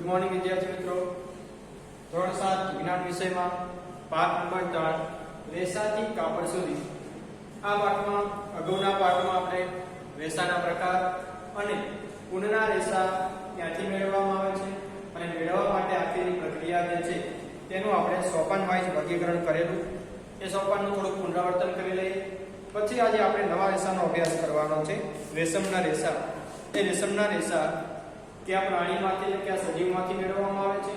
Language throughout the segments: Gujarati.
મોર્નિંગ વિદ્યાર્થી મિત્રો, ધોરણ 7 વિજ્ઞાન વિષયમાં પાઠ નંબર 3 રેસાથી કાપડ સુધી. આ પાઠમાં અગાઉના પાઠમાં આપણે રેસાના પ્રકાર અને ઊનના રેસા ક્યાંથી મેળવવામાં આવે છે અને મેળવવા માટે આપેલી પ્રક્રિયા જે છે તેનું આપણે સોપાન વાઇઝ વર્ગીકરણ કરેલું. એ સોપાનનું થોડું પુનરાવર્તન કરી લઈએ. પછી આજે આપણે નવા રેસાનો અભ્યાસ કરવાનો છે, રેશમના રેસા. એ રેશમના રેસા કયા પ્રાણીમાંથી કે કયા સજીવમાંથી મેળવવામાં આવે છે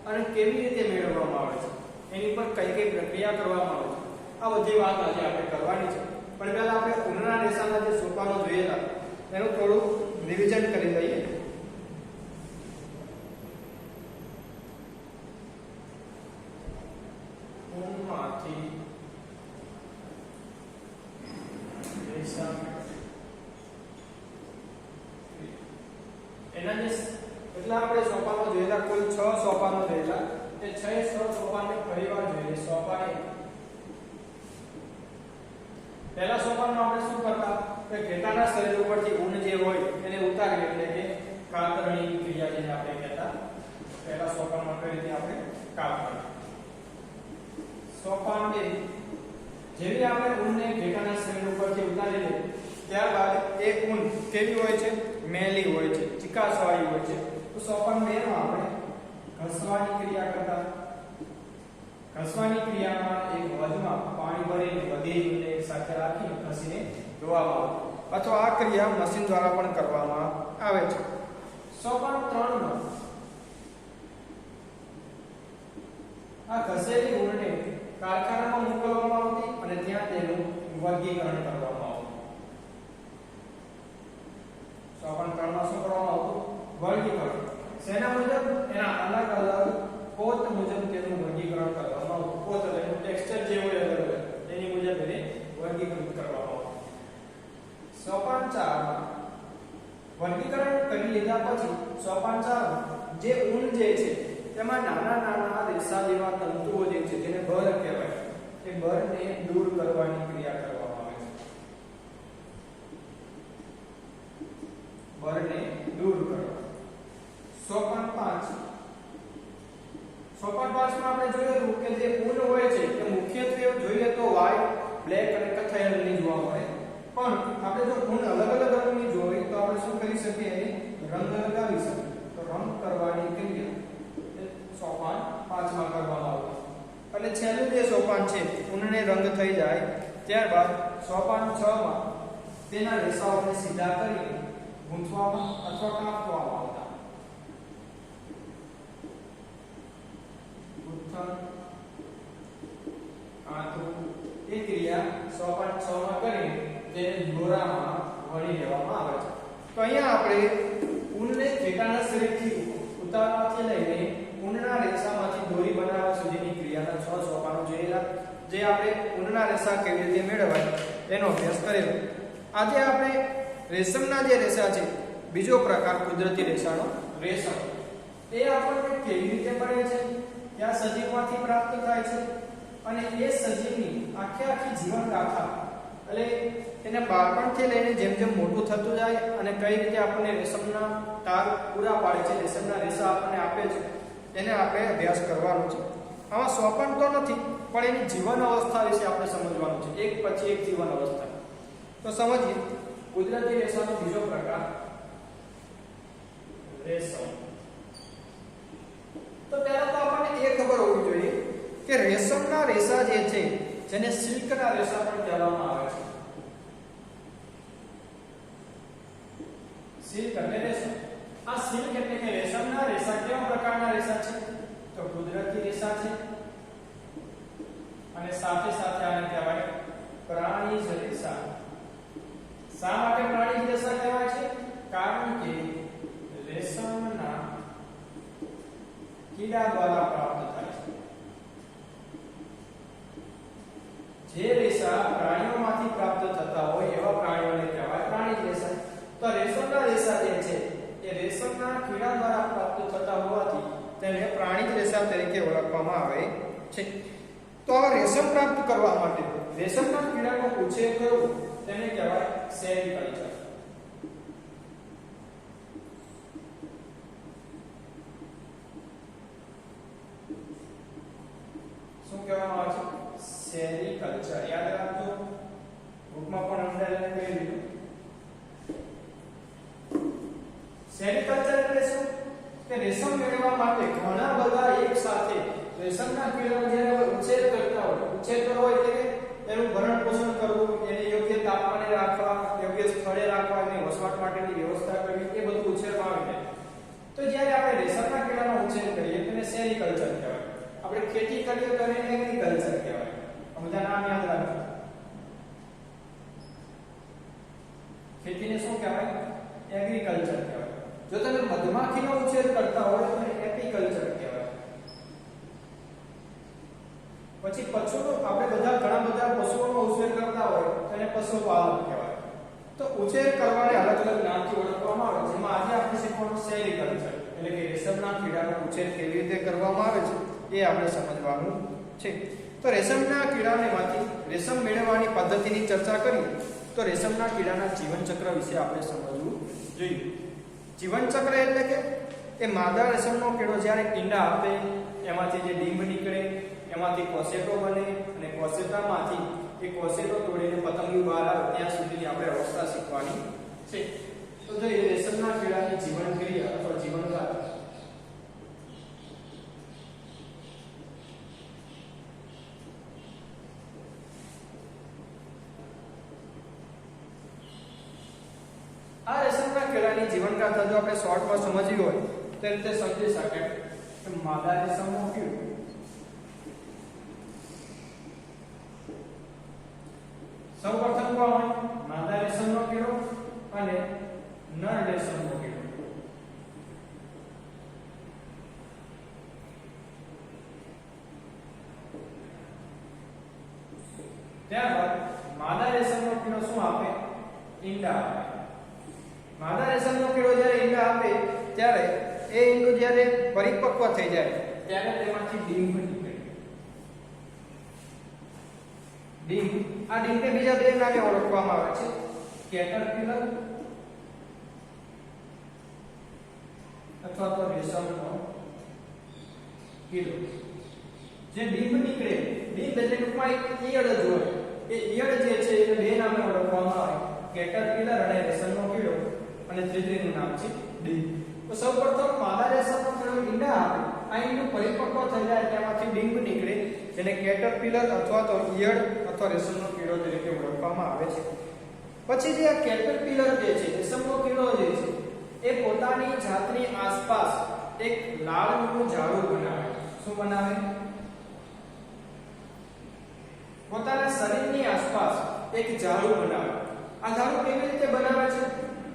અને કેવી રીતે મેળવવામાં આવે છે, એની પર કઈ કઈ પ્રક્રિયા કરવામાં આવે છે, આ બધી વાત આજે આપણે કરવાની છે. પણ પહેલા આપણે ઊનના રેસાના જે સોપાનો જોયેલા એનું થોડું રિવિઝન કરી લઈએ. ઊનમાંથી રેસા એના જે એટલા આપણે સોપાનો જોયેલા, કુલ 6 સોપાનો જોયેલા. એ 6 સોપાનને ફરીવાર જોઈએ. સોપાન પહેલા સોપાનમાં આપણે શું કરતા કે ઘેટાના શરીર ઉપરથી ઊન જે હોય એને ઉતારી, એટલે કે કાતરણી ક્રિયા જેને આપણે કહેતા. પહેલા સોપાનમાં કઈ રીતે આપણે કાતરણી. સોપાન 2 જેવી આપણે ઊનને ઘેટાના શરીર ઉપરથી ઉતારી લઈએ ત્યારબાદ એ ઊન કેવી હોય છે? મેલી હોય છે, ચિકાસવાળી હોય છે. તો સોપાન 2 માં આપણે ઘસવાની ક્રિયા કરતા. ઘસવાની ક્રિયામાં એક વધમાં પાણી ભરીને બધી ઊનને એક સાથે રાખીને ઘસીને ધોવામાં આવે, અથવા આ ક્રિયા મશીન દ્વારા પણ કરવામાં આવે છે. સોપાન 3 માં આ ઘસેલી ઊનને કારખાનામાં મોકલવામાં આવતી અને ત્યાં તેનું વર્ગીકરણ કરવામાં આવતું. સોપાન 3 માં શું કરવામાં આવતું? વર્ગીકરણ. શેના મુજબ? એના અલગ અલગ પોત મુજબ તેનું વર્ગીકરણ કરવામાં આવતું. પોત એટલે એનું ટેક્સચર જે હોય અલગ અલગ, એની મુજબ એને વર્ગીકૃત કરવામાં આવતું. સોપાન 4 માં વર્ગીકરણ કરી લીધા પછી સોપાન 4 માં જે ઊન જે છે તેમાં નાના નાના રેસા જેવા તંતુઓ જે છે જેને બર કહેવાય, એ બરને દૂર કરવાની ક્રિયા કરવામાં આવે છે. બરને દૂર કરવા. સોપાન 5 માં આપણે જોયું કે જે ઊન હોય છે તે મુખ્યત્વે જોઈએ તો વ્હાઇટ, બ્લેક અને કથ્થાઈ રંગની જોવા મળે. પણ આપણે જો ઊન અલગ અલગ રંગની જોઈએ તો આપણે શું કરી શકીએ? એને રંગ લગાવી શકીએ. તો રંગ કરવાની ક્રિયા સોપાન 5 માં કરવામાં આવતી. અને છેલ્લું જે સોપાન છે, ઊનને રંગ થઈ જાય ત્યારબાદ સોપાન 6 માં તેના રેસાઓને સીધા કરીને ગૂંથવામાં અથવા કાપવામાં આવતા. એ ક્રિયા સોપાન 6 માં કરીને તેને દોરામાં વણી લેવામાં આવે છે. તો અહીંયા આપણે ઊનને ઘેટાના શરીરથી ઉતારવાથી લઈને ઊનના રેસામાંથી દોરી બનાવવા સુધીની ક્રિયાના 6 સોપાનો જોયેલા. જે આપણે ઊનના રેસા કેવી રીતે મેળવાય એનો અભ્યાસ કરેલો. આજે આપણે રેશમના જે રેસા છે, બીજો પ્રકાર કુદરતી રેસાનો રેશમ. એ આપણને કેવી રીતે મળે છે, કયા સજીવમાંથી પ્રાપ્ત થાય છે અને એ સજીવની આખી જીવન ગાથા, એટલે એને બાળપણથી લઈને જેમ જેમ મોટું થતું જાય અને કઈ રીતે આપણને રેશમના તાર પૂરા પાડે છે, રેશમના રેસા આપણને આપે છે, એને આપણે અભ્યાસ કરવાનો છે. આમાં સોપાન તો નથી, પણ એની જીવન અવસ્થા વિશે આપણે સમજવાનું છે, એક પછી એક જીવન અવસ્થા. તો સમજીએ કુદરતી રેસાનો બીજો પ્રકાર રેશમ. તો પહેલા તો આપણને એ ખબર હોવી જોઈએ કે રેશમના રેસા જે છે જેને સિલ્કના રેસા પણ કહેવામાં આવે છે. સિલ્ક એટલે રેશમ. આ સિલ્ક એટલે કે રેશમના રેસા કેવા પ્રકારના રેસા છે? તો કુદરતી રેસા છે અને સાથે સાથે આને કહેવાય પ્રાણીજ રેસા. શા માટે પ્રાણીજ રેસા કહેવાય છે? કારણ કે રેશમના કીડા દ્વારા પ્રાપ્ત થાય છે. જે રેસા પ્રાણીઓમાંથી પ્રાપ્ત થતા હોય એવા પ્રાણીઓને કહેવાય પ્રાણીજ રેસા. તો રેશમના રેસા જે છે એ રેશમના કીડા દ્વારા પ્રાપ્ત થતા હોવાથી તેને પ્રાણીજ રેસા તરીકે ઓળખવામાં આવે છે. તો આ રેશમ પ્રાપ્ત કરવા માટે રેશમના કીડાનો ઉછેર કરવો તેને કહેવાય સેરીકલ્ચર. રેશમ મેળવવા માટે ઘણા બધા એક સાથે રેશમના કીડાનો જ્યારે ઉછેર કરતા હોય, ઉછેર કરવો એટલે કે એનું ભરણ પોષણ કરવું, એને યોગ્ય તાપમાને રાખવા, યોગ્ય સ્થળે રાખવા, એની વસવાટ માટેની વ્યવસ્થા કરવી, એ બધું ઉછેરમાં આવે છે. તો જ્યારે આપણે રેશમના કીડાનો ઉછેર કરીએ તેને સેરીકલ્ચર કહેવાય. આપણે ખેતી કરીએ તો એને એગ્રીકલ્ચર કહેવાય. આ બધા નામ યાદ રાખો. ખેતીને શું કહેવાય? એગ્રીકલ્ચર કહેવાય. જો તમે મધમાખીનો ઉછેર કરતા હોય તો એને એપીકલ્ચર કહેવાય. પછી પશુનો આપણે ઘણા બધા પશુઓનો ઉછેર કરતા હોય તો એને પશુપાલન કહેવાય. તો ઉછેર કરવાને અલગ અલગ નામથી ઓળખવામાં આવે છે. જેમાં આજે આપણે શીખવાનું સેરીકલ્ચર એટલે કે રેશમના કીડાનો ઉછેર કેવી રીતે કરવામાં આવે છે એ આપણે સમજવાનું છે. તો રેશમના કીડાનેમાંથી રેશમ મેળવવાની પદ્ધતિની ચર્ચા કરી તો રેશમના કીડાના જીવનચક્ર વિશે આપણે સમજવું જોઈએ. જીવનચક્ર એટલે કે એ માદા રેશમનો કીડો જ્યારે ઈંડા આપે, એમાંથી જે ડીંબ નીકળે, એમાંથી કોસેટો બને અને કોસેટામાંથી એ કોસેટો તોડીને પતંગિયું બહાર આવે ત્યાં સુધીની આપણે અવસ્થા શીખવાની છે. તો જો એ રેશમના કીડાની જીવનક્રિયા અથવા જીવનકાળ આ રેશમના કીડાની જીવનગાથા જો આપણે શોર્ટમાં સમજવી હોય તો એ રીતે સમજી શકાય કે માદા રેશમનો કીડો સૌપ્રથમ કોણ હોય? માદા રેશમનો કીડો અને નર રેશમનો કીડો. ત્યારબાદ માદા રેશમનો કીડો શું આપે? ઈંડા આપે. માદા રેશમનો કીડો જ્યારે ઈંડા આપે ત્યારે એ ઈંડું જ્યારે પરિપક્વ થઈ જાય ત્યારે તેમાંથી ડીંબ નીકળે. ડીંબ, આ ડીંબને બીજા બે નામે ઓળખવામાં આવે છે, કેટરપિલર અથવા તો રેશમનો કીડો. જે ડીંબ નીકળે, ડીંબ એટલે ટૂંકમાં એક ઈયળ જ હોય. એ ઈયળ જે છે એને બે નામે ઓળખવામાં આવે, કેટરપિલર અને રેશમનો કીડો, અને ત્રીજું નામ છે ડીંબ. તો સૌપ્રથમ માદા રેશમનો કીડો ઈંડા આપે, આ ઈંડું પરિપક્વ થઈ જાય ત્યાંમાંથી ડીંબ નીકળે જેને કેટરપિલર અથવા તો ઈયળ અથવા રેશમનો કીડો તરીકે ઓળખવામાં આવે છે. પછી જે આ કેટરપિલર જે છે, રેશમનો કીડો જે છે, એ પોતાની જાતની આસપાસ એક લાળનું જાળું બનાવે. શું બનાવે? પોતાના શરીરની આસપાસ એક જાળું બનાવે. આ જાળું કેવી રીતે બનાવે છે?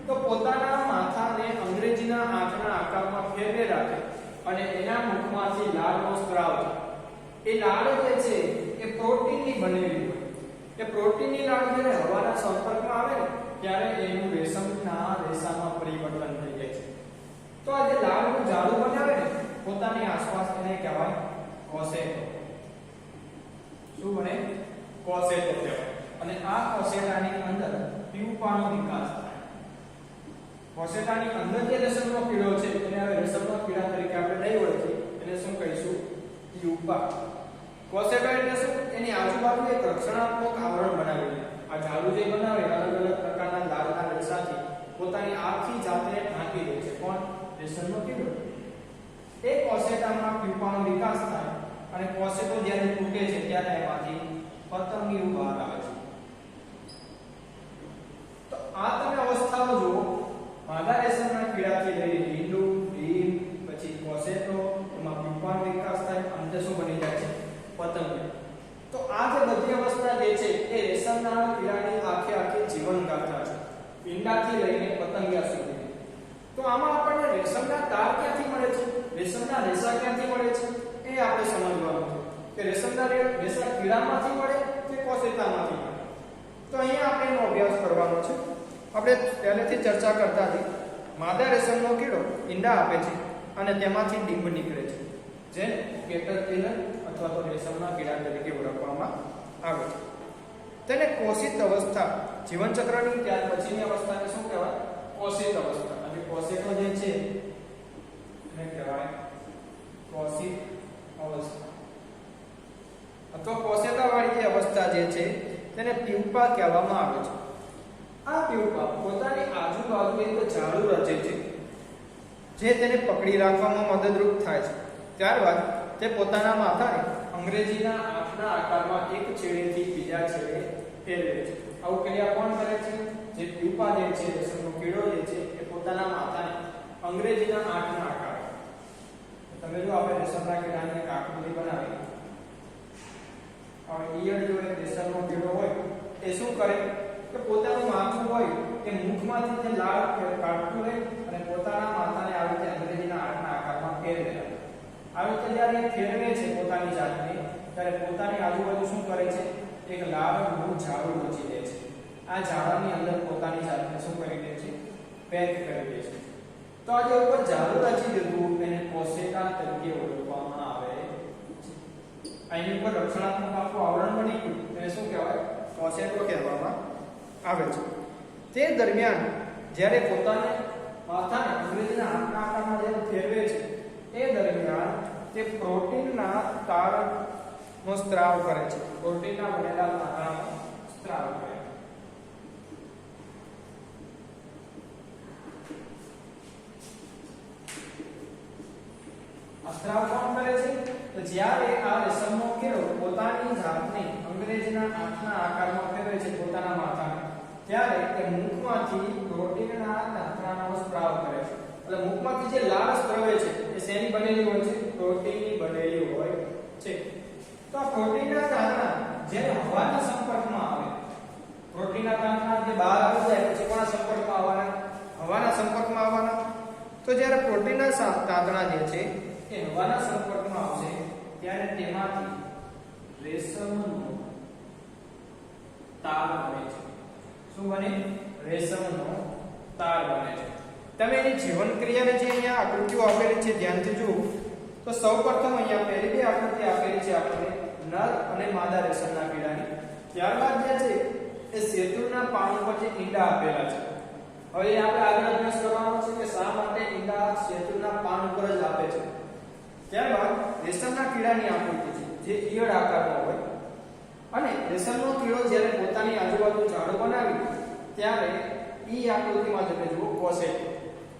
તો પોતાના માથાને અંગ્રેજીના આંખના આકારમાં ફેરવે રાખે અને એના મુખમાંથી લાળનો સ્ત્રાવ થાય. એ લાળ જે છે એ પ્રોટીનની બનેલી હોય. એ પ્રોટીનની લાળ જ્યારે હવાના સંપર્કમાં આવે ને ત્યારે એનું રેશમના રેસામાં પરિવર્તન થઈ જાય છે. તો આ જે લાળનું જાળું બનાવે ને પોતાની આસપાસ એને કહેવાય કોસેટો. શું બને? કોસેટો કહેવાય. અને આ કોસેટાની અંદર પ્યુપાનો વિકાસ થાય. કોસેટાની અંદર જે રેશમનો કીડો છે એને હવે રેશમના કીડા તરીકે આપણે નહીં ઓળખીએ, એને શું કહીશું? પ્યુપા. કોસેટો એટલે શું? એની આજુબાજુ એક રક્ષણાત્મક આવરણ બનાવેલું. આ જાળું જે બનાવે અલગ અલગ પ્રકારના લાળના રેસાથી પોતાની આખી જાતને ઢાંકી દે છે. કોણ? રેશમનો કીડો. એ કોસેટામાં પ્યુપાનો વિકાસ થાય અને કોસેટો જ્યારે તૂટે છે ત્યારે એમાંથી પતંગિયું બહાર આવે છે. તો આ તમે અવસ્થાઓ જુઓ, માદા રેશમના કીડાથી લઈને ઈંડું, ડીંબ, પછી કોસેટો, એમાં પ્યુપાનો વિકાસ થાય, અંતે શું બની જાય છે? પતંગિયું. તો આ જે બધી અવસ્થા જે છે એ રેશમના કીડાની આખી જીવનગાથા છે, ઈંડાથી લઈને પતંગિયા સુધી. તો આમાં આપણને રેશમના તાર ક્યાંથી મળે છે, રેશમના રેસા ક્યાંથી મળે છે એ આપણે સમજવાનું છે કે રેશમના રેસા કીડામાંથી મળે કે કોસેટામાંથી મળે. તો અહીંયા આપણે એનો અભ્યાસ કરવાનો છે. આપણે પહેલેથી ચર્ચા કરતા હતી, માદા રેશમનો કીડો ઈંડા આપે છે અને તેમાંથી ડીંબ નીકળે છે જે કેટરપિલર અથવા તો રેશમના કીડા તરીકે ઓળખવામાં આવે છે. તેને કોષિત અવસ્થા, જીવનચક્રની ત્યાર પછીની અવસ્થાને શું કહેવાય? કોષિત અવસ્થા. અને કોષેટો જે છે એને કહેવાય કોષિત અવસ્થા અથવા કોષેટાવાળી જે અવસ્થા જે છે તેને પ્યુપા કહેવામાં આવે છે. આ પ્યુપા પોતાની આજુબાજુ એક જાળું રચે છે જે તેને પકડી રાખવામાં મદદરૂપ થાય છે. ત્યારબાદ તે પોતાના માથાને અંગ્રેજીના આંખના આકારમાં એક છેડેથી બીજા છેડે ફેરવે છે. આવું ક્રિયા કોણ કરે છે? જે પ્યુપા જે છે, રેશમનો કીડો જે છે, એ પોતાના માથાને અંગ્રેજીના આંખના આકારમાં. તમે જો આપણે રેશમના કીડાની એક આકૃતિ બનાવી, હવે ઈયળ જો એક રેશમનો કીડો હોય એ શું કરે કે પોતાનું માથું હોય એ મુખમાંથી જે લાળ કાઢતું રહે અને પોતાના માથાને આવી રીતે અંગ્રેજીના આંખના આકારમાં ફેરવે. આવી રીતે જ્યારે ફેરવે છે પોતાની જાતને, ત્યારે પોતાની આજુબાજુ શું કરે છે? એક લાળનું ઝાડું રચી દે છે. આ ઝાડાની અંદર પોતાની જાતને શું કરી દે છે? પેક કરી દે છે. તો આ જે ઉપર ઝાડું રચી દીધું એને કોશેટા તરીકે ઓળખવામાં આવે છે. આની ઉપર રક્ષણાત્મક આખું આવરણ બની ગયું એને શું કહેવાય? કોશેટો કહેવામાં આવે છે. તે દરમિયાન જ્યારે પોતાને માથાને અંગ્રેજીના આંખના આકારમાં જ્યારે ફેરવે છે એ દરમિયાન તે પ્રોટીનના તારનો સ્ત્રાવ કરે છે. પ્રોટીનના બનેલા તારનો સ્ત્રાવ કરે છે. આ સ્ત્રાવ કોણ કરે છે? તો જ્યારે આ રેશમનો કીડો પોતાની જાતને અંગ્રેજીના આંખના આકારમાં ફેરવે છે પોતાના માથાને, ત્યારે તે મુખમાંથી પ્રોટીનના તાંતણાનો સ્ત્રાવ કરે છે. એટલે મુખમાંથી જે લાળ સ્ત્રવે છે એ શેની બનેલી હોય છે? પ્રોટીનની બનેલી હોય છે. તો આ પ્રોટીનના તાંતણા જ્યારે હવાના સંપર્કમાં આવે, પ્રોટીનના તાંતણા જે બહાર આવી જાય પછી કોના સંપર્કમાં આવવાના? હવાના સંપર્કમાં આવવાના. તો જ્યારે પ્રોટીનના તાંતણા જે છે એ હવાના સંપર્કમાં આવશે ત્યારે તેમાંથી રેશમનો તાર બને છે. શું બને? રેશમનો તાર બને છે. તમે એની જીવન ક્રિયાને જે અહીંયા આકૃતિઓ આપેલી છે ધ્યાનથી જુઓ તો સૌપ્રથમ અહીંયા પહેલી બે આકૃતિ આપેલી છે આપણને નર અને માદા રેશમના કીડાની. ત્યારબાદ જે છે એ શેતુળના પાન ઉપર જે ઈંડા આપેલા છે. હવે આપણે આગળ અભ્યાસ કરવાનો છે કે શા માટે ઈંડા શેતુળના પાન ઉપર જ આપે છે. ત્યારબાદ રેશમના કીડાની આકૃતિ છે જે ઈયળ આકારનો હોય અને રેશમનો કીડો જ્યારે પોતાની આજુબાજુ ઝાડો બનાવી ત્યારે ઈ આકૃતિમાં તમે જુઓ કોશેટો.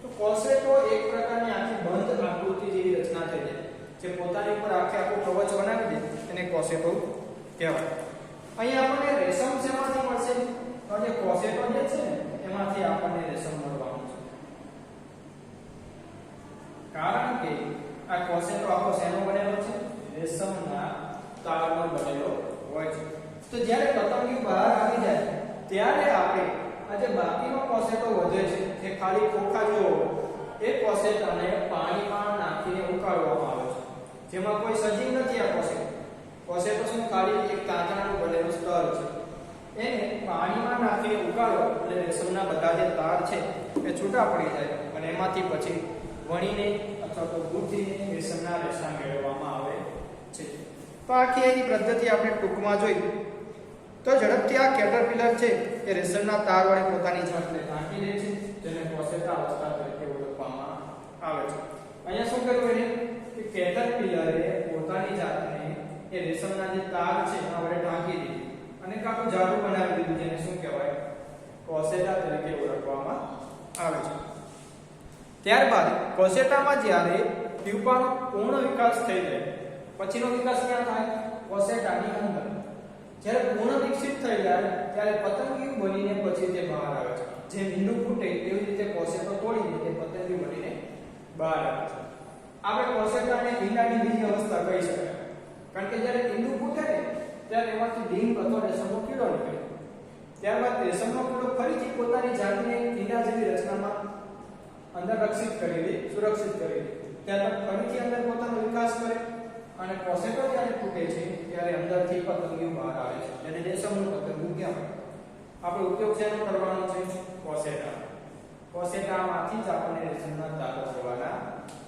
તો કોશેટો એક પ્રકારની આખી બંધ આકૃતિ જેવી રચના થઈ જાય જે પોતાની ઉપર આખું કવચ બનાવી દે એને કોશેટો કહેવાય. અહીં આપણને રેશમ શેમાંથી મળશે? તો જે કોશેટો જે છે ને એમાંથી આપણને રેશમ મળવાનું છે. કારણ કે આ કોશેટો આખો શેનો બનેલો છે? રેશમના તારનો બનેલો હોય છે. તો જ્યારે પતંગિયું બહાર આવી જાય ત્યારે આપણે આ જે બાકીનો કોશેટો વધે છે જે ખાલી ખોખા જેવો એ કોશેટાને પાણીમાં નાખીને ઉકાળવામાં આવે છે. જેમાં કોઈ સજીવ નથી. આ કોશેટો શું ખાલી એક તાંતણાનું બનેલું સ્તર છે. એને પાણીમાં નાખીને ઉકાળો એટલે રેશમના બધા જે તાર છે એ છૂટા પડી જાય અને એમાંથી પછી વણીને અથવા તો ગુંથીને રેશમના રેશા મેળવવામાં આવે છે. તો આખી એની પદ્ધતિ આપણે ટૂંકમાં જોઈ. તો ઝડપથી આ કેટરપિલર છે એ રેશમના તાર વડે પોતાની જાતને ઢાંકી દે છે જેને કોશેટા અવસ્થા તરીકે ઓળખવામાં આવે છે. અહીંયા શું કર્યું એને કે કેટરપિલરે પોતાની જાતને એ રેશમના જે તાર છે એના વડે ઢાંકી દીધી અને કાકું ઝાડુ બનાવી દીધું જેને શું કહેવાય? કોશેટા તરીકે ઓળખવામાં આવે છે. ત્યારબાદ કોશેટામાં જ્યારે પ્યુપાનો પૂર્ણ વિકાસ થઈ જાય પછીનો વિકાસ ક્યાં થાય? કોશેટાની અંદર. જ્યારે પૂર્ણ વિકસિત થઈ જાય ત્યારે પતંગિયું બનીને પછી તે બહાર આવે છે. જેમ ઈંડું ફૂટે એવી રીતે કોશેટો તોડીને તે પતંગિયું બનીને બહાર આવે છે. આપણે કોશેટાને ઈંડાની બીજી અવસ્થા કહી શકાય. કારણ કે જ્યારે ઈંડું ફૂટે ને ત્યારે એમાંથી ડીમ અથવા રેશમનો કીડો નીકળે. ત્યારબાદ રેશમનો કીડો ફરીથી પોતાની જાતને ઈંડા જેવી રચનામાં અંદર રક્ષિત કરી દે, સુરક્ષિત કરી દે. ત્યારબાદ ફરીથી અંદર પોતાનો વિકાસ કરે અને કોશેટો જ્યારે ફૂટે છે ત્યારે અંદરથી પતંગિયું બહાર આવે છે જેને રેશમનું પતંગિયું કહેવાય. આપણે ઉપયોગ શેનો કરવાનો છે? કોશેટા. કોશેટામાંથી જ આપણને રેશમના તાર મળવાના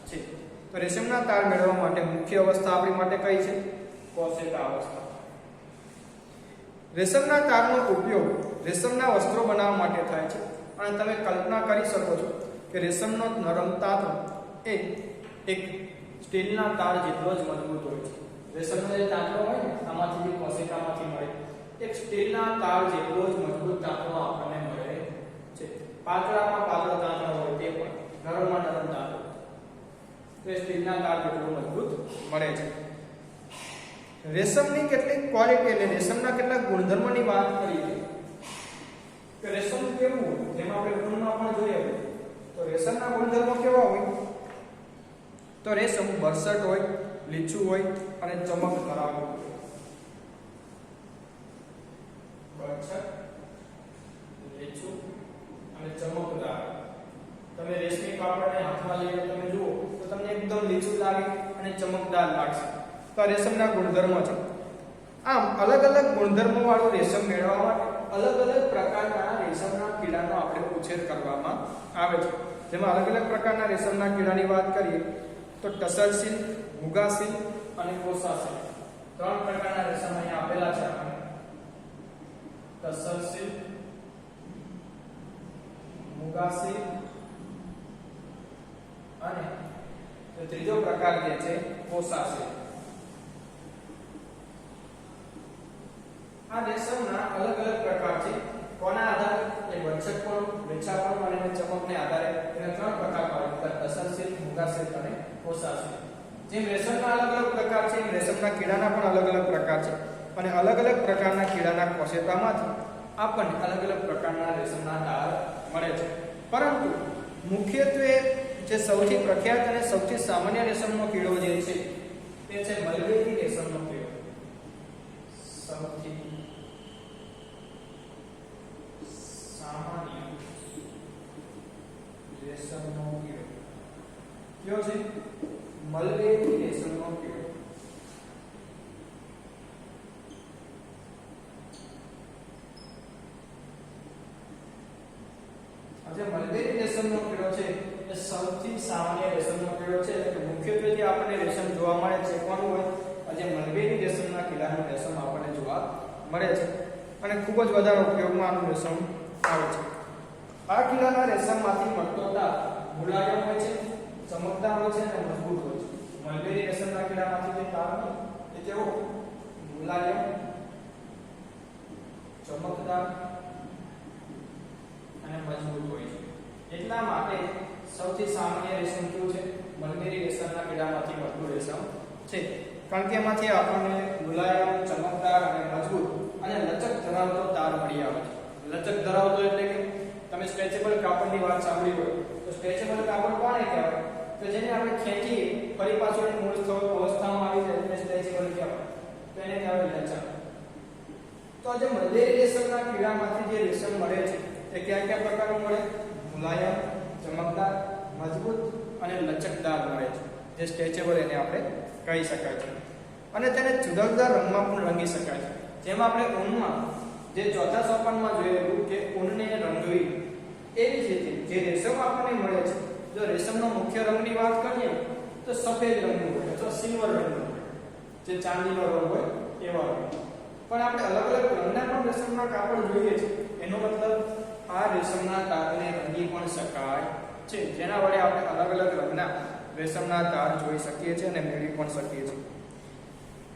છે. તો રેશમના તાર મેળવવા માટે મુખ્ય અવસ્થા આપણી માટે કઈ છે? કોશેટા અવસ્થા. રેશમના તારનો ઉપયોગ રેશમના વસ્ત્રો બનાવવા માટે થાય છે અને તમે કલ્પના કરી શકો છો કે રેશમનો નરમ તાંતણો એ એક સ્ટીલના તાર જેટલો જ મજબૂત હોય છે. રેશમનો જે તાંતણો હોય ને આમાંથી જે કોશેટામાંથી મળે એક સ્ટીલના તાર જેટલો જ મજબૂત તાંતણો આપણને મળે છે. પાતળામાં પાતળો તાંતણો હોય તે પણ નરમમાં નરમ તાંતણો. તો એ સ્ટીલના તાર જેટલું મજબૂત મળે છે. રેશમની કેટલીક ક્વોલિટી એટલે રેશમના કેટલાક ગુણધર્મોની વાત કરીએ કે રેશમ કેવું હોય, જેમ આપણે ઊનમાં પણ જોઈએ તો રેશમના ગુણધર્મો કેવા હોય, તો રેશમ બરસટ હોય, લીચું હોય અને ચમક ધરાવતું હોય. બરસટ, લીચું અને ચમકદાર. તમે રેશમી કાપડને હાથમાં લઈને તમે જુઓ તો તમને એકદમ લીચું લાગે અને ચમકદાર લાગશે. તો આ રેશમના ગુણધર્મો છે. આમ અલગ અલગ ગુણધર્મો વાળું રેશમ મેળવવા માટે અલગ અલગ પ્રકારના રેશમના કીડાનો આપણે ઉછેર કરવામાં આવે છે. જેમાં અલગ અલગ પ્રકારના રેશમના કીડાની વાત કરીએ તો ટસર સિલ્ક, મુગા સિલ્ક અને કોસા સિલ્ક. ત્રણ પ્રકારના રેશમ અહીંયા આપેલા છે આપણે. ટસર સિલ્ક, મુગા સિલ્ક અને ત્રીજો પ્રકાર જે છે કોસા સિલ્ક. આ રેશમના અલગ અલગ પ્રકાર છે. કોના આધારે? એ વંશજપણું, વેચાપણું અને ચમકને આધારે એને ત્રણ પ્રકાર પાડે: ટસર સિલ્ક, મુગા સિલ્ક અને કોસા સિલ્ક. જેમ રેશમના અલગ અલગ પ્રકાર છે એમ રેશમના કીડાના પણ અલગ અલગ પ્રકાર છે અને અલગ અલગ પ્રકારના કીડાના કોશેતામાંથી આપણને અલગ અલગ પ્રકારના રેશમના તાર મળે છે. પરંતુ મુખ્યત્વે જે સૌથી પ્રખ્યાત અને સૌથી સામાન્ય રેશમનો કીડો જે છે તે છે મલબેરી રેશમનો કીડો. સૌથી સામાન્ય રેશમનો કીડો કયો છે? મલબેરી રેશમનો કીડો. આજે મલબેરી રેશમનો કીડો છે એ સૌથી સામાન્ય રેશમનો કીડો છે. એટલે મુખ્યત્વે જે આપણને રેશમ જોવા મળે છે કોનું હોય? આજે મલબેરી રેશમના કીડાનું રેશમ આપણને જોવા મળે છે અને ખૂબ જ વધારે ઉપયોગમાં આનું રેશમ આવે છે. આ કીડાના રેશમમાંથી મળતો તાર મુલાયમ હોય છે, ચમકદાર હોય છે અને મજબૂત હોય છે. મલબેરી રેશમના કીડામાંથી જે તાર હોય એ કેવો? મુલાયમ, ચમકદાર અને મજબૂત હોય છે. એટલા માટે સૌથી સામાન્ય રેશમ કયું છે? મલબેરી રેશમના કીડામાંથી મળતું રેશમ છે. કારણ કે એમાંથી આપણને મુલાયમ, ચમકદાર અને મજબૂત અને લચક ધરાવતો તાર મળી આવે છે. લચક ધરાવતો એટલે કે તમે સ્ટ્રેચેબલ કાપડની વાત સાંભળી હોય તો સ્ટ્રેચેબલ કાપડ કોને કહેવાય? તો જેને આપણે ખેંચીએ ફરી પાછું એની મૂળ અવસ્થામાં આવી જાય એને સ્ટ્રેચેબલ કહેવાય. તો એને કહેવાય લચક. તો આજે મલબેરી રેશમના કીડામાંથી જે રેશમ મળે છે તે કયા કયા પ્રકારનું મળે? મુલાયમ, ચમકદાર, મજબૂત અને લચકદાર મળે છે. જે સ્ટ્રેચેબલ એને આપણે કહી શકાય છે. અને તેને જુદા જુદા રંગમાં પણ રંગી શકાય છે. જેમ આપણે ઊનમાં જે ચોથા સોપાનમાં જોયેલું કે ઊનને રંગવી, એવી જ રીતે જે રેશમ આપણને મળે છે, જો રેશમનો મુખ્ય રંગની વાત કરીએ તો સફેદ રંગનું હોય અથવા સિલ્વર રંગનું હોય, જે ચાંદીનો રંગ હોય એવા રંગ. પણ આપણે અલગ અલગ રંગના પણ રેશમના કાપડ જોઈએ છે. એનો મતલબ આ રેશમના તારને રંગી પણ શકાય છે, જેના વડે આપણે અલગ અલગ રંગના રેશમના તાર જોઈ શકીએ છીએ અને મેળવી પણ શકીએ છીએ.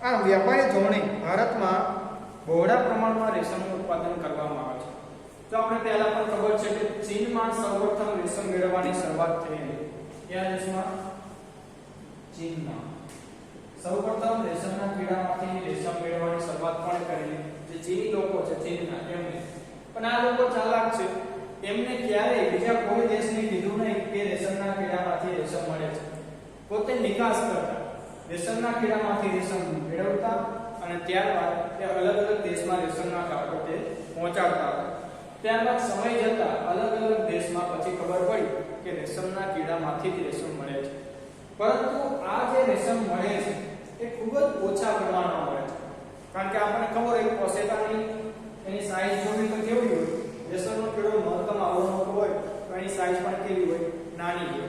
આ વ્યાપારી ધોરણે ભારતમાં બહોળા પ્રમાણમાં રેશમનું ઉત્પાદન કરવામાં આવે છે. તો આપણે પહેલા પણ ખબર છે કે ચીનમાં સૌપ્રથમ રેશમ મેળવવાની શરૂઆત થઈ હતી. કયા દેશમાં? ચીનમાં. સૌપ્રથમ રેશમના કીડામાંથી રેશમ મેળવવાની શરૂઆત કોણે કરેલી? જે ચીની લોકો છે ચીનના, એમને. પણ આ લોકો ચાલાક છે. એમને ક્યારેય બીજા કોઈ દેશને કીધું નહીં કે રેશમના કીડામાંથી રેશમ મળે છે. પોતે નિકાસ કરતા, રેશમના કીડામાંથી રેશમ મેળવતા અને ત્યારબાદ તે અલગ અલગ દેશમાં રેશમના કાપડ તે પહોંચાડતા હતા. ત્યારબાદ સમય જતા અલગ અલગ દેશમાં પછી ખબર પડી કે રેશમના કીડામાંથી જ રેશમ મળે છે. પરંતુ આ જે રેશમ મળે છે એ ખૂબ જ ઓછા પ્રમાણમાં મળે છે. કારણ કે આપણને ખબર હોય કોશેતાની એની સાઈઝ જોવી તો કેવી હોય? રેશમનો કીડો મહત્તમ આવડો મોટો હોય તો એની સાઈઝ પણ કેવી હોય? નાની હોય.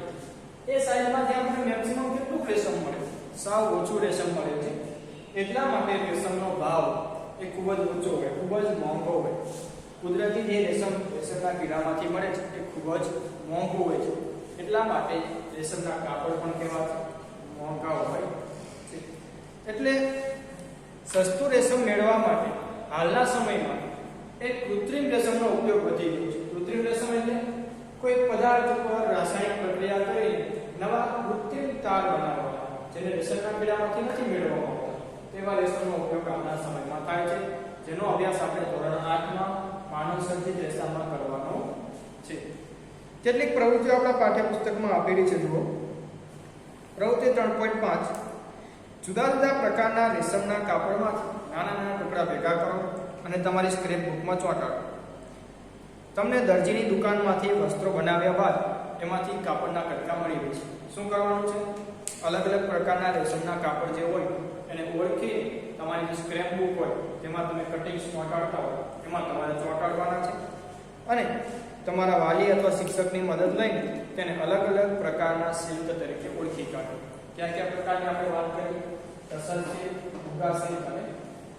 એ સાઈઝમાંથી આપણને મેક્સિમમ કેટલું રેશમ મળે? સાવ ઓછું રેશમ મળે છે. એટલા માટે રેશમનો ભાવ એ ખૂબ જ ઊંચો હોય, ખૂબ જ મોંઘો હોય. કુદરતી જે રેશમના કીડામાંથી મળે છે એ ખૂબ જ મોંઘું હોય છે. એટલા માટે રેશમના કાપડ પણ કેવા છે? મોંઘા હોય છે. એટલે સસ્તું રેશમ મેળવવા માટે હાલના સમયમાં એક કૃત્રિમ રેશમનો ઉપયોગ વધી ગયો છે. કૃત્રિમ રેશમ એટલે કોઈ પદાર્થ ઉપર રાસાયણિક પ્રક્રિયા કરીને નવા કૃત્રિમ તાર બનાવવામાં જેને રેશમના કીડામાંથી નથી મેળવવામાં આવતો તેવા રેશમનો ઉપયોગ આજના સમયમાં થાય છે, જેનો અભ્યાસ આપણે ધોરણ 8 માં માનવ સર્જિત રેશમમાં કરવાનો છે. કેટલીક પ્રવૃત્તિઓ આપણા પાઠ્યપુસ્તકમાં આપેલી છે. જુઓ પ્રવૃત્તિ 3.5 જુદા જુદા પ્રકારના રેશમના કાપડમાંથી નાના નાના ટુકડા ભેગા કરો અને તમારી સ્ક્રેપ બુકમાં ચોંટાડો. તમને દરજીની દુકાનમાંથી વસ્ત્રો બનાવ્યા બાદ એમાંથી કાપડના કટકા મળી રહે છે. શું કરવાનું છે? અલગ અલગ પ્રકારના રેશમના કાપડ જે હોય એને ઓળખી તમારી જે સ્ક્રેપ બુક હોય તેમાં તમે કટિંગ્સ ચોંટાડતા હોય એમાં તમારે ચોંટાડવાના છે અને તમારા વાલી અથવા શિક્ષકની મદદ લઈને તેને અલગ અલગ પ્રકારના સિલ્ક તરીકે ઓળખી કાઢો. કયા કયા પ્રકારની આપણે વાત કરી? ટસર સિલ્ક, ભૂગા સિલ્ક અને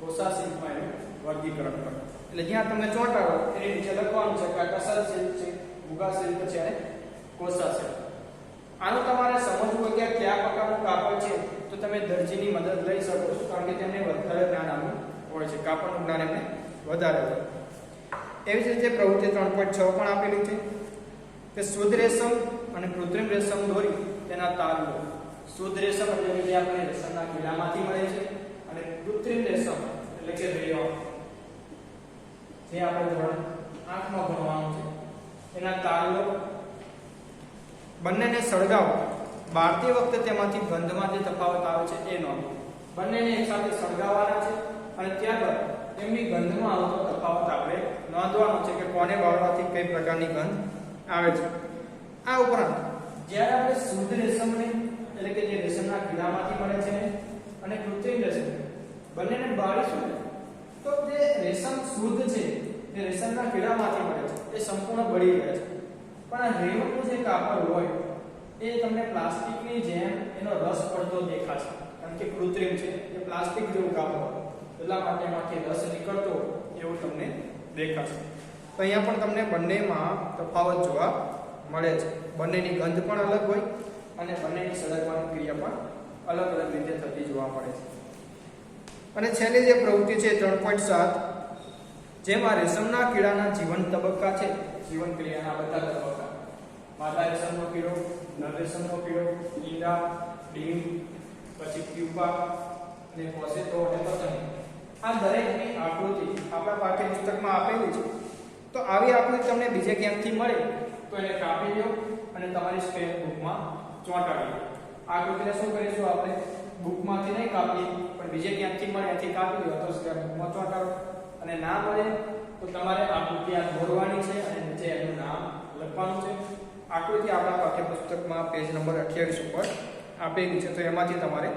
કોસા સિલ્કમાં એનું વર્ગીકરણ કરો. એટલે જ્યાં તમે ચોંટાડો એની નીચે લખવાનું છે કે આ ટસર સિલ્ક છે, ભૂગા સિલ્ક છે અને કોસા સિલ્ક. આનું તમારે સમજવું હોય કે કયા પ્રકારનું કાપડ છે તો તમે દરજીની મદદ લઈ શકો છો, કારણ કે તેમને વધારે જ્ઞાન આનું હોય છે, કાપડનું જ્ઞાન એમને વધારે હોય. એવી જ રીતે પ્રવૃત્તિ 3.6 પણ આપેલી છે કે શુદ્ધ રેશમ અને કૃત્રિમ રેશમ દોરી તેના તાર લો. શુદ્ધ રેશમ એટલે જે આપણે રેશમના કીડામાંથી મળે છે અને કૃત્રિમ રેશમ એટલે કે રેયોન જે આપણે ધોરણ 8 માં ભણવાનું છે એના તાર લો. બંનેને સળગાવો. બાળતી વખતે તેમાંથી ગંધમાં જે તફાવત આવે છે એ નોંધો. બંનેને એકસાથે સળગાવવાના છે અને ત્યારબાદ એમની ગંધમાં આવતો તફાવત આપણે નોંધવાનો છે કે કોને બાળવાથી કઈ પ્રકારની ગંધ આવે છે. આ ઉપરાંત જ્યારે આપણે શુદ્ધ રેશમને એટલે કે જે રેશમના કીડામાંથી મળે છે અને કૃત્રિમ રેશમ બંનેને બાળીશું તો જે રેશમ શુદ્ધ છે જે રેશમના કીડામાંથી મળે છે એ સંપૂર્ણ બળી જાય છે, પણ આ રેયોનનું જે કાપડ હોય એ તમને પ્લાસ્ટિકની જેમ એનો રસ પડતો દેખાશે, કારણ કે કૃત્રિમ છે એ પ્લાસ્ટિક જેવું કાપડ એટલા માટે એમાંથી રસ નીકળતો એવું તમને દેખાશે. તો અહીંયા પણ તમને બંનેમાં તફાવત જોવા મળે છે. બંનેની ગંધ પણ અલગ હોય અને બંનેની સળગવાની ક્રિયા પણ અલગ અલગ રીતે થતી જોવા મળે છે. અને છેલ્લી જે પ્રવૃત્તિ છે 3.7 જેમાં રેશમના કીડાના જીવન તબક્કા છે, જીવન ક્રિયાના બધા તબક્કા, માદા રેશમનો કીડો, નર રેશમનો કીડો, ઈંડા, ડીમ, પછી પ્યુપા અને કોસેટો અને પતંગ, આ દરેકની આકૃતિ આપણા પાઠ્યપુસ્તકમાં આપેલી છે. તો આવી આકૃતિ તમને બીજે ક્યાંકથી મળે તો એને કાપી લો અને તમારી સ્ક્રેપ બુકમાં ચોંટાડી લો. આકૃતિને શું કરીશું આપણે? બુકમાંથી નહીં કાપી પણ બીજે ક્યાંકથી મળે એથી કાપી લો તો સ્ક્રેપ બુકમાં ચોંટાડો. અને ના મળે તો તમારે આકૃતિ આ દોરવાની છે અને નીચે એનું નામ લખવાનું છે. આકૃતિ આપણા પાઠ્યપુસ્તકમાં પેજ નંબર 28 ઉપર આપેલી છે, તો એમાંથી તમારે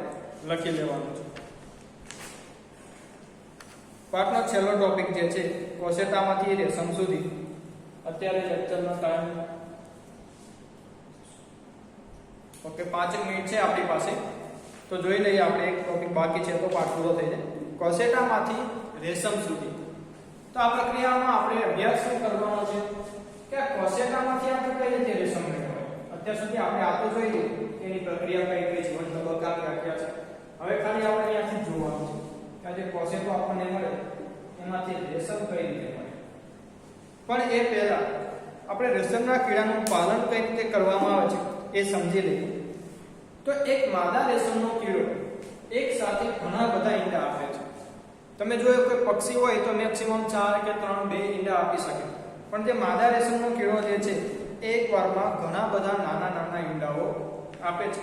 લખી લેવાનું છે. પાઠનો છેલ્લો ટોપિક જે છે કોસેટામાંથી રેશમ સુધી. અત્યારે લેક્ચરનો ટાઈમ ઓકે 5 મિનિટ છે આપણી પાસે, તો જોઈ લઈએ આપણે એક ટોપિક બાકી છે તો પાઠ પૂરો થઈ જાય. કોસેટામાંથી રેશમ સુધી. તો આ પ્રક્રિયામાં આપણે અભ્યાસ શું કરવાનો છે કે કોસેટામાંથી આપણે કઈ રીતે રેશમ મેળવવાનો. અત્યાર સુધી આપણે આ તો જોઈ લીધું કે એની પ્રક્રિયા કઈ કઈ જીવન તબક્કા કયા કયા છે. હવે ખાલી આપણે અહીંયાથી જોવાનું છે કે જે કોસેટો આપણને મળે એમાંથી રેશમ કઈ રીતે મળે. પણ એ પહેલા આપણે રેશમના કીડાનું પાલન કઈ રીતે કરવામાં આવે છે એ સમજી લઈએ. તો એક માદા રેશમનો કીડો એક સાથે ઘણા બધા ઈંડા આપે છે. તમે જોયો કોઈ પક્ષી હોય તો મેક્સિમમ 4 કે 3 2 ઈંડા આપી શકે, પણ જે માદા રેશમનો કીડો જે છે એક વારમાં ઘણા બધા નાના નાના ઈંડાઓ આપે છે.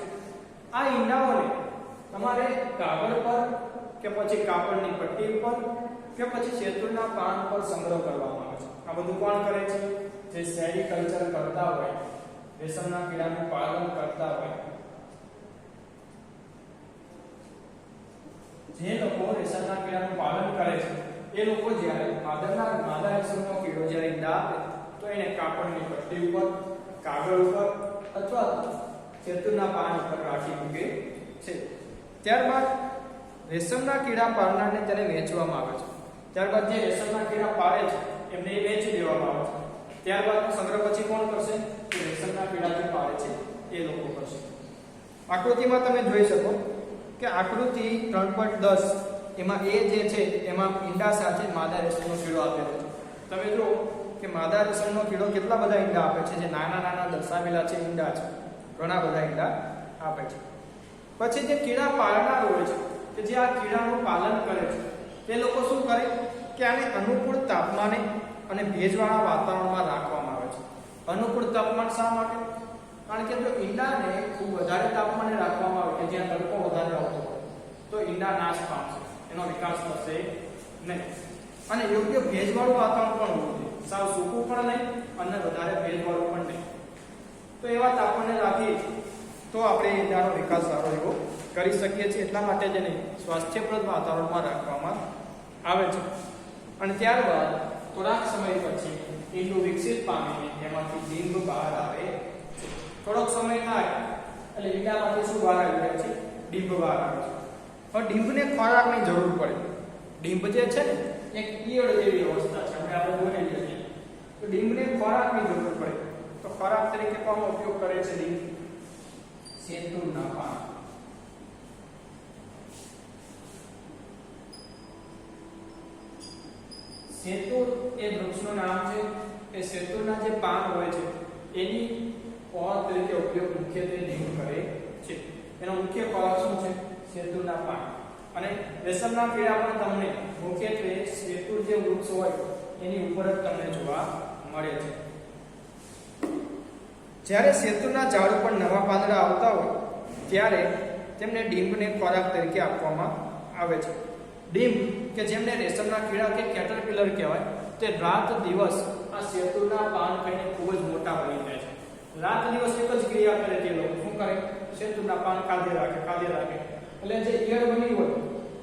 આ ઈંડાઓને તમારે કાગળ પર કે પછી કાપડની પટ્ટી ઉપર કે પછી શેતુરના પાન પર સંગ્રહ કરવામાં આવે છે. આ બધું કોણ કરે છે? જે સેરીકલ્ચર કરતા હોય, રેશમના કીડાનું પાલન કરતા હોય, જે લોકો રેશમના કીડાનું પાલન કરે છે એ લોકો જ્યારે માદા રેશમનો કીડો જ્યારે ઈંડા આપે તો એને કાપડની પટ્ટી ઉપર, કાગળ ઉપર અથવા શેતુરના પાન ઉપર રાખી મૂકે છે. ત્યારબાદ રેશમના કીડા પાડનારને તેને વેચવામાં આવે છે. ત્યારબાદ જે રેશમના કીડા પાડે છે એમને વેચી દેવામાં આવે છે. ત્યારબાદ સંગ્રહ પછી કોણ કરશે? કે રેશમના કીડા જે પાડે છે એ લોકો કરશે. આકૃતિમાં તમે જોઈ શકો કે આકૃતિ 3.10 એમાં એ જે છે એમાં ઈંડા સાથે માદા રેશમનો કીડો આપેલો છે. તમે જો કે માદા રેશમનો કીડો કેટલા બધા ઈંડા આપે છે, જે નાના નાના દર્શાવેલા છે ઈંડા છે, ઘણા બધા ઈંડા આપે છે. પછી જે કીડા પાળનાર હોય છે કે જે આ કીડાનું પાલન કરે છે તે લોકો શું કરે કે આને અનુકૂળ તાપમાને અને ભેજવાળા વાતાવરણમાં રાખવામાં આવે છે. અનુકૂળ તાપમાન શા માટે? કારણ કે જો ઈંડાને ખૂબ વધારે તાપમાને રાખવામાં આવે કે જ્યાં તડકો વધારે આવતો હોય તો ઈંડા નાશ પામશે, એનો વિકાસ થશે નહીં. અને યોગ્ય ભેજવાળું વાતાવરણ પણ હોવું જોઈએ, સાવ સૂકું પણ નહીં અને વધારે ભેજવાળું પણ નહીં. તો એવા તાપમાને રાખી તો આપણે ઈંડાનો વિકાસ સારો એવો કરી શકીએ છીએ. એટલા માટે જેને સ્વાસ્થ્યપ્રદ વાતાવરણમાં રાખવામાં આવે છે. અને ત્યારબાદ થોડાક સમય પછી ઈંડું વિકસિત પામીને એમાંથી ડીંબ બહાર આવે. થોડોક સમય થાય એટલે ઈંડામાંથી શું બહાર આવી જાય છે? ડીંબ બહાર આવે છે. હવે ડીંબને ખોરાકની જરૂર પડે. ડીંબ જે છે ને એક ઈયળ જેવી અવસ્થા છે, આપણે બોલી છીએ. તો ડીંબને ખોરાકની જરૂર પડે તો ખોરાક તરીકે કોનો ઉપયોગ કરે છે ડીંબ? શેતુરના પાન. શેતુર એ વૃક્ષનું નામ છે. એ શેતુરના જે પાન હોય છે એની ખોરાક તરીકે ઉપયોગ મુખ્યત્વે ડીંબ કરે છે. એનો મુખ્ય ખોરાક શું છે? શેતુરના પાન. અને રેશમના કીડા પણ તમને મુખ્યત્વે શેતુર જે વૃક્ષ હોય એની ઉપર જ તમને જોવા મળે છે. જ્યારે શેતુરના ઝાડ ઉપર નવા પાંદડા આવતા હોય ત્યારે તેમને ડીંબને ખોરાક તરીકે આપવામાં આવે છે. ડીંબ કે જેમને રેશમના કીડા કે કેટરપિલર કહેવાય તે રાત દિવસ આ શેતુરના પાન ખાઈને ખૂબ જ મોટા બની જાય છે. રાત દિવસ એક જ ક્રિયા કરે તે લોકો શું કરે? શેતુરના પાન કાઢે રાખે. એટલે જે ઈયળ બની હોય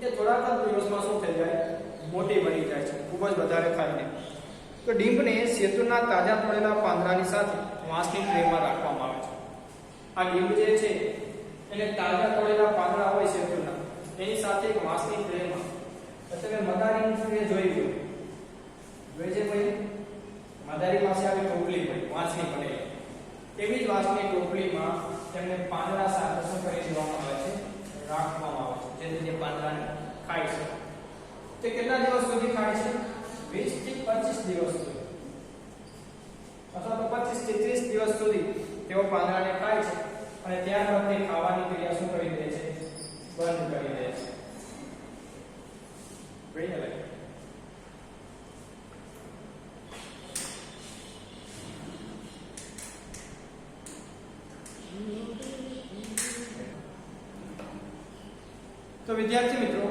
એ થોડાક જ દિવસમાં શું થઈ જાય? મોટી બની જાય છે, ખૂબ જ વધારે ખાઈને. તો ડીંબને શેતુરના તાજા તોડેલા પાંદડાની સાથે વાંસની ટ્રેમાં રાખવામાં આવે છે. આ ડીંબ જે છે એને તાજા તોડેલા પાંદડા હોય શેતુના એની સાથે એક વાંસની ટ્રેમાં, તમે મદારીની ટ્રે જોઈ છે ભાઈ? મદારી પાસે આવી ટોપલી હોય વાંસની બનેલી, એવી જ વાંસની ટોપલીમાં તેમને પાંદડા સાથે શું કરી દેવામાં આવે છે? રાખવામાં આવે છે, જેથી તે પાંદડાને ખાઈ શકે. તે કેટલા દિવસ સુધી ખાય છે? 20 થી 25 દિવસ સુધી, અથવા તો 25 થી 30 દિવસ સુધી તેઓ પાંદડાને ખાય છે. અને ત્યારબાદ તે ખાવાની ક્રિયા શું કરી દે છે? બંધ કરી દે છે. તો વિદ્યાર્થી મિત્રો,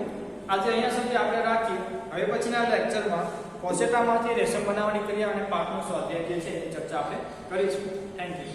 આજે અહીંયા સુધી આપણે રાખીએ. હવે પછીના લેક્ચરમાં કોશેટામાંથી રેશમ બનાવવાની ક્રિયા અને પાકનો સ્વાધ્યાય જે છે એની ચર્ચા આપણે કરીશું. Thank you.